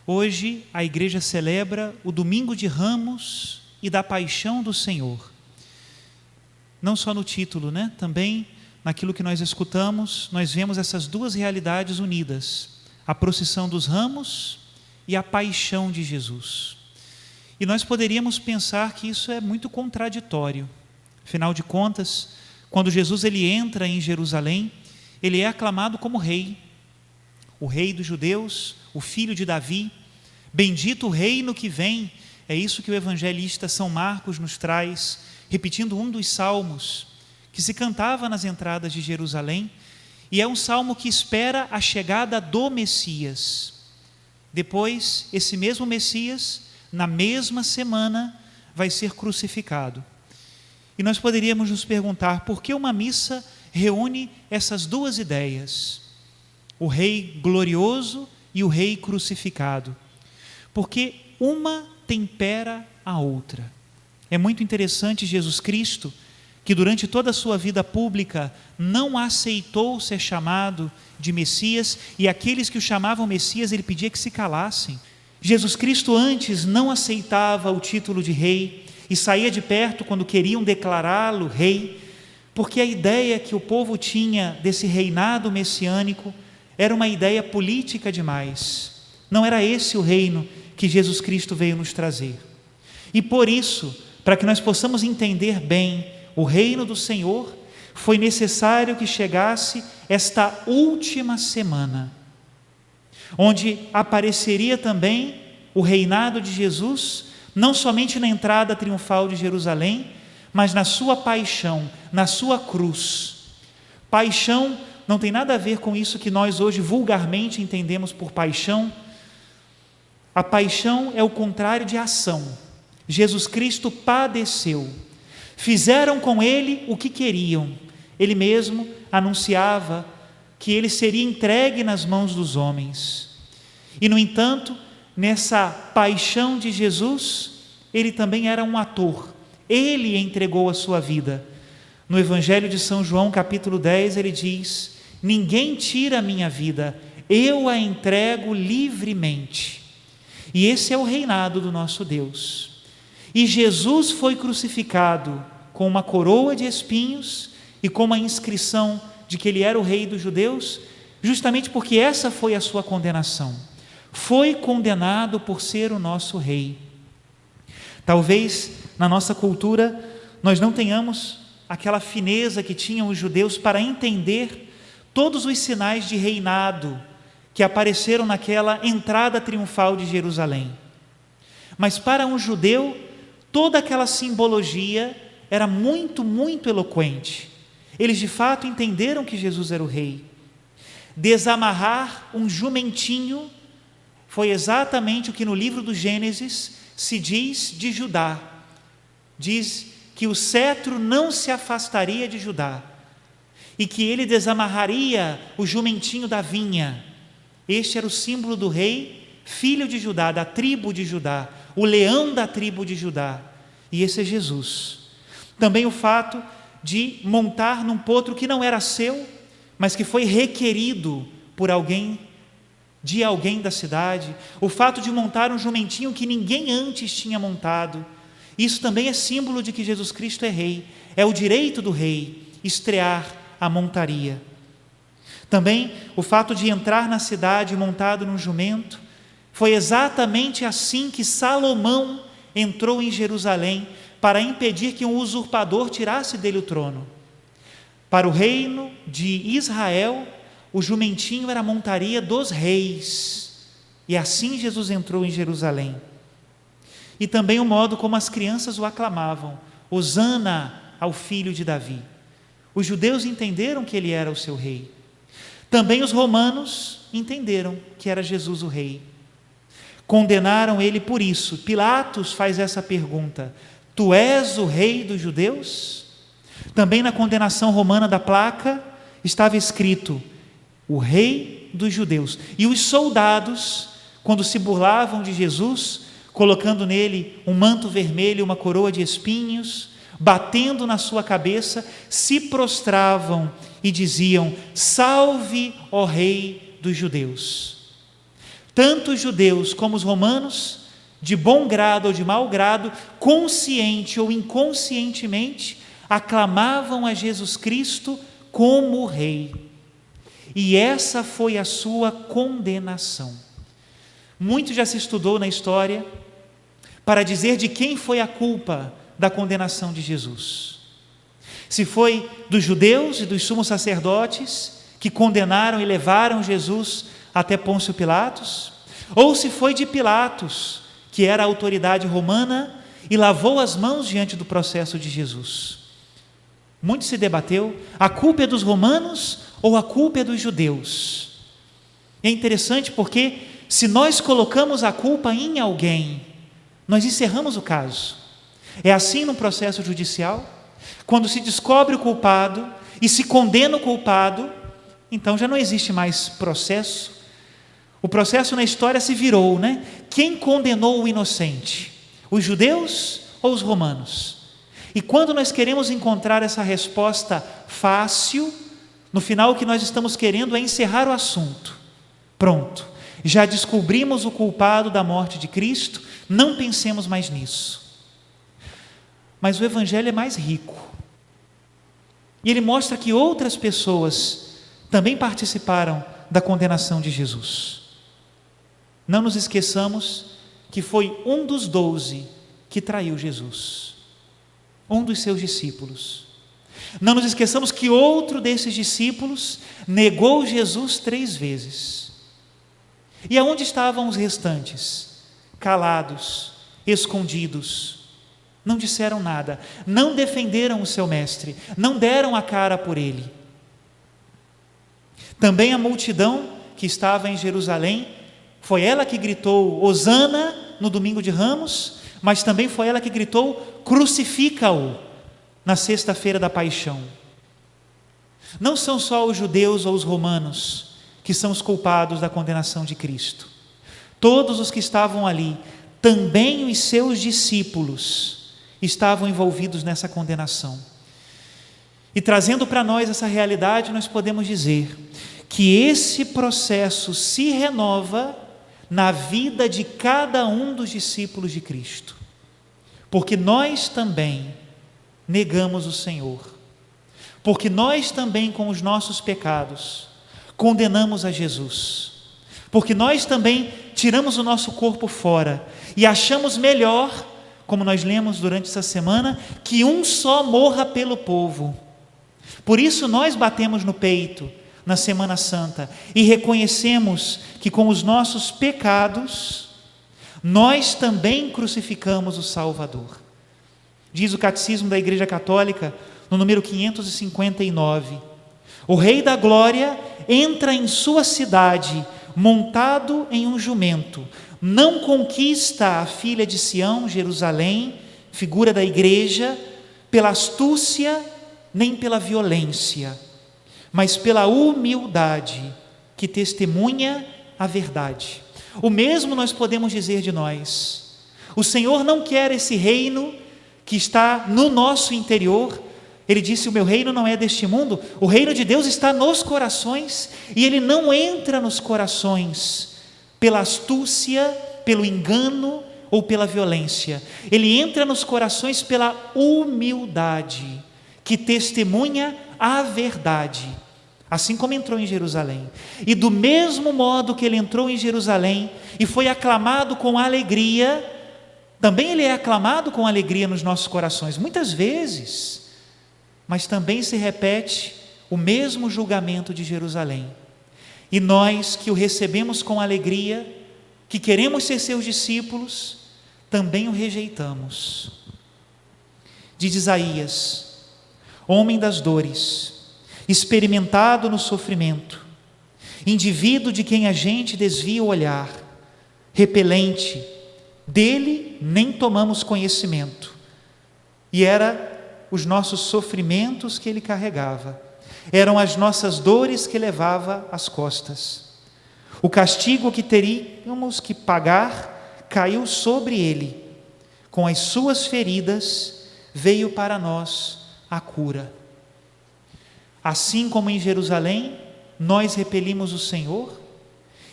Hoje a igreja celebra o Domingo de Ramos e da Paixão do Senhor. Não só no título, também naquilo que nós escutamos, nós vemos essas duas realidades unidas: a procissão dos ramos e a paixão de Jesus. E nós poderíamos pensar que isso é muito contraditório. Afinal de contas, quando Jesus ele entra em Jerusalém, ele é aclamado como rei, o rei dos judeus, o filho de Davi. Bendito o reino que vem. É isso que o evangelista São Marcos nos traz, repetindo um dos salmos que se cantava nas entradas de Jerusalém, e é um salmo que espera a chegada do Messias. Depois, esse mesmo Messias, na mesma semana, vai ser crucificado. E nós poderíamos nos perguntar, por que uma missa reúne essas duas ideias? O rei glorioso e o rei crucificado. Porque uma tempera a outra. É muito interessante Jesus Cristo, que durante toda a sua vida pública não aceitou ser chamado de Messias, e aqueles que o chamavam Messias, ele pedia que se calassem. Jesus Cristo antes não aceitava o título de rei e saía de perto quando queriam declará-lo rei, porque a ideia que o povo tinha desse reinado messiânico era uma ideia política demais. Não era esse o reino que Jesus Cristo veio nos trazer. E por isso, para que nós possamos entender bem o reino do Senhor, foi necessário que chegasse esta última semana, onde apareceria também o reinado de Jesus, não somente na entrada triunfal de Jerusalém, mas na sua paixão, na sua cruz. Paixão não tem nada a ver com isso que nós hoje vulgarmente entendemos por paixão. A paixão é o contrário de ação. Jesus Cristo padeceu. Fizeram com ele o que queriam. Ele mesmo anunciava que ele seria entregue nas mãos dos homens. E, no entanto, nessa paixão de Jesus, ele também era um ator. Ele entregou a sua vida. No Evangelho de São João, capítulo 10, ele diz: ninguém tira a minha vida, eu a entrego livremente. E esse é o reinado do nosso Deus. E Jesus foi crucificado com uma coroa de espinhos e com uma inscrição de que ele era o rei dos judeus, justamente porque essa foi a sua condenação. Foi condenado por ser o nosso rei. Talvez na nossa cultura nós não tenhamos aquela fineza que tinham os judeus para entender todos os sinais de reinado que apareceram naquela entrada triunfal de Jerusalém. Mas para um judeu, toda aquela simbologia era muito, muito eloquente. Eles de fato entenderam que Jesus era o rei. Desamarrar um jumentinho foi exatamente o que no livro do Gênesis se diz de Judá. Diz que o cetro não se afastaria de Judá e que ele desamarraria o jumentinho da vinha. Este era o símbolo do rei, filho de Judá, da tribo de Judá, o leão da tribo de Judá. E esse é Jesus. Também o fato de montar num potro que não era seu, mas que foi requerido por alguém da cidade. O fato de montar um jumentinho que ninguém antes tinha montado. Isso também é símbolo de que Jesus Cristo é rei. É o direito do rei estrear a montaria. Também o fato de entrar na cidade montado num jumento. Foi exatamente assim que Salomão entrou em Jerusalém para impedir que um usurpador tirasse dele o trono. Para o reino de Israel, o jumentinho era a montaria dos reis. E assim Jesus entrou em Jerusalém. E também o modo como as crianças o aclamavam: Hosana ao filho de Davi. Os judeus entenderam que ele era o seu rei. Também os romanos entenderam que era Jesus o rei. Condenaram ele por isso. Pilatos faz essa pergunta: tu és o rei dos judeus? Também na condenação romana da placa estava escrito: o rei dos judeus. E os soldados, quando se burlavam de Jesus, colocando nele um manto vermelho, uma coroa de espinhos, batendo na sua cabeça, se prostravam e diziam: salve, ó rei dos judeus. Tanto os judeus como os romanos, de bom grado ou de mau grado, consciente ou inconscientemente, aclamavam a Jesus Cristo como Rei. E essa foi a sua condenação. Muito já se estudou na história para dizer de quem foi a culpa da condenação de Jesus. Se foi dos judeus e dos sumos sacerdotes que condenaram e levaram Jesus até Pôncio Pilatos, ou se foi de Pilatos, que era a autoridade romana e lavou as mãos diante do processo de Jesus. Muito se debateu, a culpa é dos romanos ou a culpa é dos judeus? É interessante porque se nós colocamos a culpa em alguém, nós encerramos o caso. É assim no processo judicial, quando se descobre o culpado e se condena o culpado, então já não existe mais processo. O processo na história se virou, né? Quem condenou o inocente? Os judeus ou os romanos? E quando nós queremos encontrar essa resposta fácil, no final o que nós estamos querendo é encerrar o assunto. Pronto, já descobrimos o culpado da morte de Cristo, não pensemos mais nisso. Mas o Evangelho é mais rico. E ele mostra que outras pessoas também participaram da condenação de Jesus. Não nos esqueçamos que foi um dos 12 que traiu Jesus. Um dos seus discípulos. Não nos esqueçamos que outro desses discípulos negou Jesus 3 vezes. E aonde estavam os restantes? Calados, escondidos. Não disseram nada, não defenderam o seu mestre, não deram a cara por ele. Também a multidão que estava em Jerusalém, foi ela que gritou Hosana no domingo de Ramos, mas também foi ela que gritou crucifica-o na sexta-feira da paixão. Não são só os judeus ou os romanos que são os culpados da condenação de Cristo. Todos os que estavam ali, também os seus discípulos, estavam envolvidos nessa condenação. E trazendo para nós essa realidade, nós podemos dizer que esse processo se renova na vida de cada um dos discípulos de Cristo, porque nós também negamos o Senhor, porque nós também com os nossos pecados condenamos a Jesus, porque nós também tiramos o nosso corpo fora e achamos melhor, como nós lemos durante essa semana, que um só morra pelo povo. Por isso nós batemos no peito na Semana Santa e reconhecemos que com os nossos pecados nós também crucificamos o Salvador. Diz o Catecismo da Igreja Católica, no número 559, o Rei da Glória entra em sua cidade montado em um jumento, não conquista a filha de Sião, Jerusalém, figura da igreja, pela astúcia nem pela violência, mas pela humildade que testemunha a verdade. O mesmo nós podemos dizer de nós. O Senhor não quer esse reino que está no nosso interior. Ele disse, o meu reino não é deste mundo. O reino de Deus está nos corações, e Ele não entra nos corações pela astúcia, pelo engano ou pela violência. Ele entra nos corações pela humildade, que testemunha a verdade, assim como entrou em Jerusalém. E do mesmo modo que Ele entrou em Jerusalém e foi aclamado com alegria, também Ele é aclamado com alegria nos nossos corações, muitas vezes, mas também se repete o mesmo julgamento de Jerusalém. E nós que o recebemos com alegria, que queremos ser seus discípulos, também o rejeitamos. Diz Isaías, homem das dores, experimentado no sofrimento, indivíduo de quem a gente desvia o olhar, repelente, dele nem tomamos conhecimento. E era os nossos sofrimentos que ele carregava, eram as nossas dores que levava às costas. O castigo que teríamos que pagar caiu sobre ele, com as suas feridas veio para nós a cura. Assim como em Jerusalém nós repelimos o Senhor,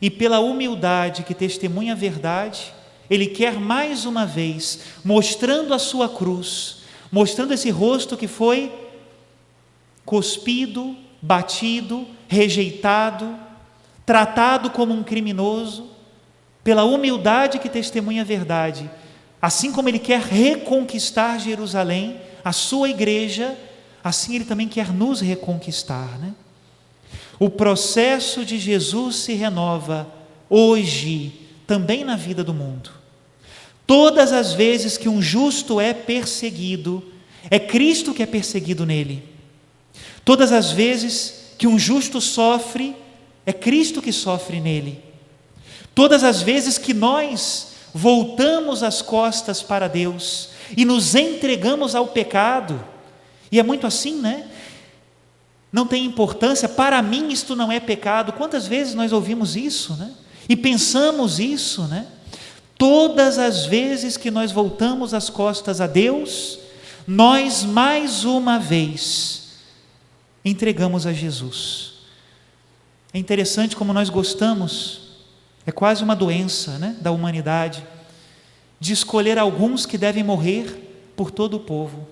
e pela humildade que testemunha a verdade, Ele quer mais uma vez, mostrando a sua cruz, mostrando esse rosto que foi cuspido, batido, rejeitado, tratado como um criminoso, pela humildade que testemunha a verdade, assim como Ele quer reconquistar Jerusalém, a sua igreja, assim Ele também quer nos reconquistar, né? O processo de Jesus se renova hoje, também na vida do mundo. Todas as vezes que um justo é perseguido, é Cristo que é perseguido nele. Todas as vezes que um justo sofre, é Cristo que sofre nele. Todas as vezes que nós voltamos as costas para Deus e nos entregamos ao pecado, e é muito assim, né? Não tem importância, para mim isto não é pecado. Quantas vezes nós ouvimos isso, né? E pensamos isso, né? Todas as vezes que nós voltamos as costas a Deus, nós mais uma vez entregamos a Jesus. É interessante como nós gostamos, é quase uma doença, né, da humanidade, de escolher alguns que devem morrer por todo o povo.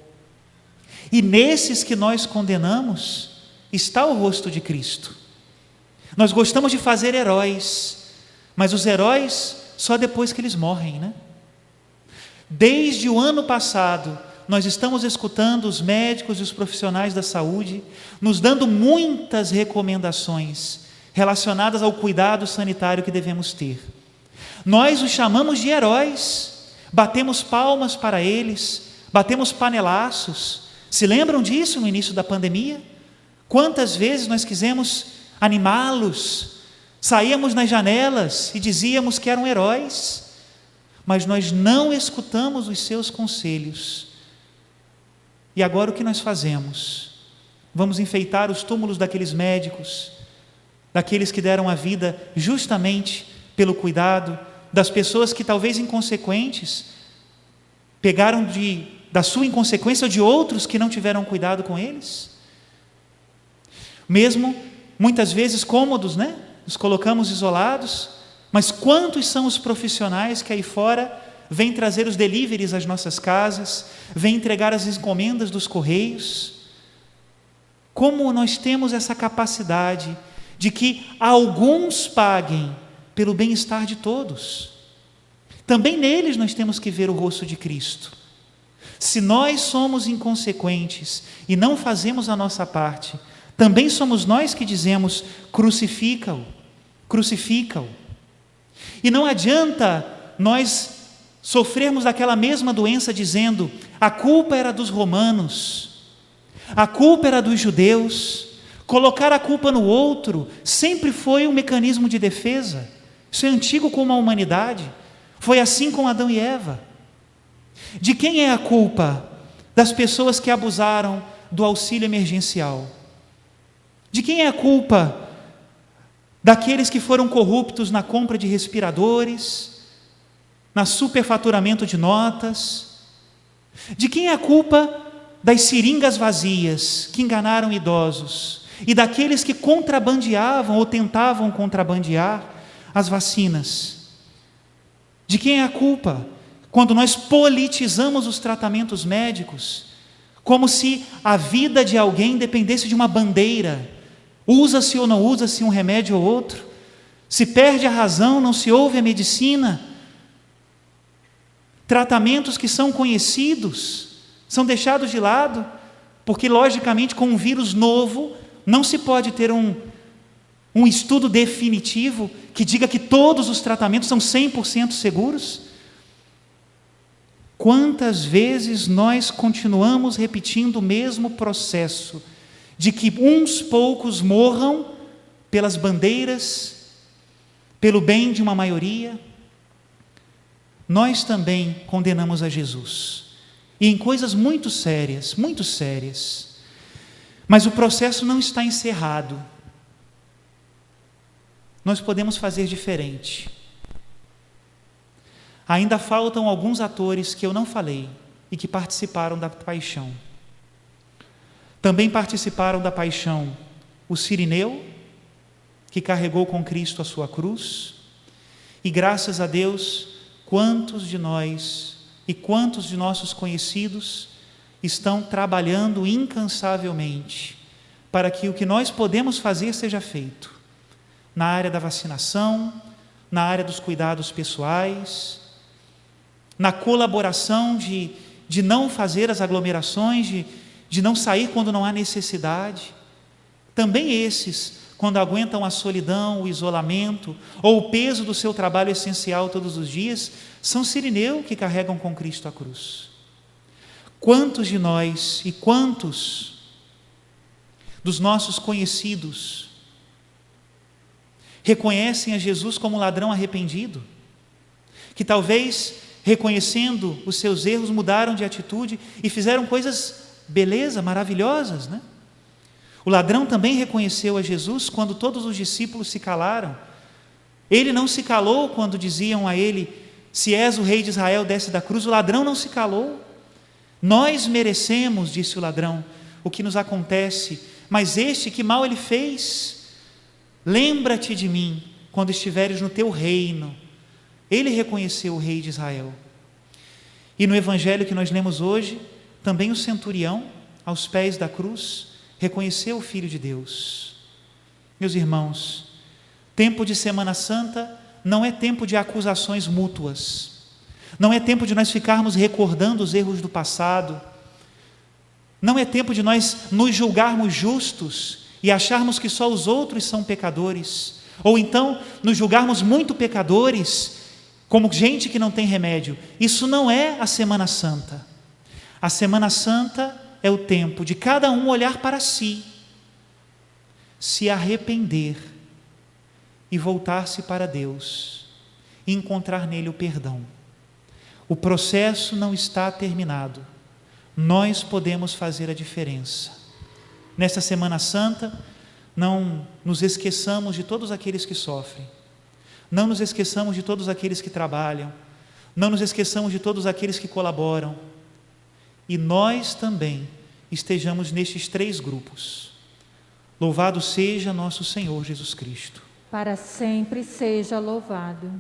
E nesses que nós condenamos, está o rosto de Cristo. Nós gostamos de fazer heróis, mas os heróis só depois que eles morrem, né? Desde o ano passado, nós estamos escutando os médicos e os profissionais da saúde, nos dando muitas recomendações relacionadas ao cuidado sanitário que devemos ter. Nós os chamamos de heróis, batemos palmas para eles, batemos panelaços. Se lembram disso no início da pandemia? Quantas vezes nós quisemos animá-los, saíamos nas janelas e dizíamos que eram heróis, mas nós não escutamos os seus conselhos. E agora o que nós fazemos? Vamos enfeitar os túmulos daqueles médicos, daqueles que deram a vida justamente pelo cuidado, das pessoas que talvez inconsequentes, pegaram da sua inconsequência ou de outros que não tiveram cuidado com eles? Mesmo, muitas vezes cômodos, né? Nos colocamos isolados, mas quantos são os profissionais que aí fora vêm trazer os deliveries às nossas casas, vêm entregar as encomendas dos correios? Como nós temos essa capacidade de que alguns paguem pelo bem-estar de todos? Também neles nós temos que ver o rosto de Cristo. Se nós somos inconsequentes e não fazemos a nossa parte, também somos nós que dizemos: crucifica-o, crucifica-o. E não adianta nós sofrermos daquela mesma doença dizendo: a culpa era dos romanos, a culpa era dos judeus. Colocar a culpa no outro sempre foi um mecanismo de defesa. Isso é antigo como a humanidade. Foi assim com Adão e Eva. De quem é a culpa? Das pessoas que abusaram do auxílio emergencial. De quem é a culpa? Daqueles que foram corruptos na compra de respiradores, na superfaturamento de notas. De quem é a culpa? Das seringas vazias que enganaram idosos e daqueles que contrabandeavam ou tentavam contrabandear as vacinas. De quem é a culpa? Quando nós politizamos os tratamentos médicos, como se a vida de alguém dependesse de uma bandeira. Usa-se ou não usa-se um remédio ou outro? Se perde a razão, não se ouve a medicina? Tratamentos que são conhecidos são deixados de lado, porque logicamente com um vírus novo não se pode ter um estudo definitivo que diga que todos os tratamentos são 100% seguros. Quantas vezes nós continuamos repetindo o mesmo processo de que uns poucos morram pelas bandeiras, pelo bem de uma maioria? Nós também condenamos a Jesus, e em coisas muito sérias, mas o processo não está encerrado. Nós podemos fazer diferente. Ainda faltam alguns atores que eu não falei e que participaram da paixão. Também participaram da paixão o Cirineu, que carregou com Cristo a sua cruz. E graças a Deus, quantos de nós e quantos de nossos conhecidos estão trabalhando incansavelmente para que o que nós podemos fazer seja feito na área da vacinação, na área dos cuidados pessoais, na colaboração de não fazer as aglomerações, de não sair quando não há necessidade. Também esses, quando aguentam a solidão, o isolamento ou o peso do seu trabalho essencial todos os dias, são Cirineu que carregam com Cristo a cruz. Quantos de nós e quantos dos nossos conhecidos reconhecem a Jesus como ladrão arrependido, que talvez, reconhecendo os seus erros, mudaram de atitude e fizeram coisas, beleza, maravilhosas, né? O ladrão também reconheceu a Jesus quando todos os discípulos se calaram. Ele não se calou quando diziam a ele: se és o rei de Israel, desce da cruz. O ladrão não se calou. Nós merecemos, disse o ladrão, o que nos acontece, mas este, que mal ele fez? Lembra-te de mim quando estiveres no teu reino. Ele reconheceu o rei de Israel. E no evangelho que nós lemos hoje, também o centurião, aos pés da cruz, reconheceu o Filho de Deus. Meus irmãos, tempo de Semana Santa não é tempo de acusações mútuas, não é tempo de nós ficarmos recordando os erros do passado, não é tempo de nós nos julgarmos justos e acharmos que só os outros são pecadores, ou então nos julgarmos muito pecadores, como gente que não tem remédio. Isso não é a Semana Santa. A Semana Santa é o tempo de cada um olhar para si, se arrepender e voltar-se para Deus e encontrar nele o perdão. O processo não está terminado. Nós podemos fazer a diferença. Nesta Semana Santa, não nos esqueçamos de todos aqueles que sofrem, não nos esqueçamos de todos aqueles que trabalham, não nos esqueçamos de todos aqueles que colaboram, e nós também estejamos nestes 3 grupos. Louvado seja nosso Senhor Jesus Cristo. Para sempre seja louvado.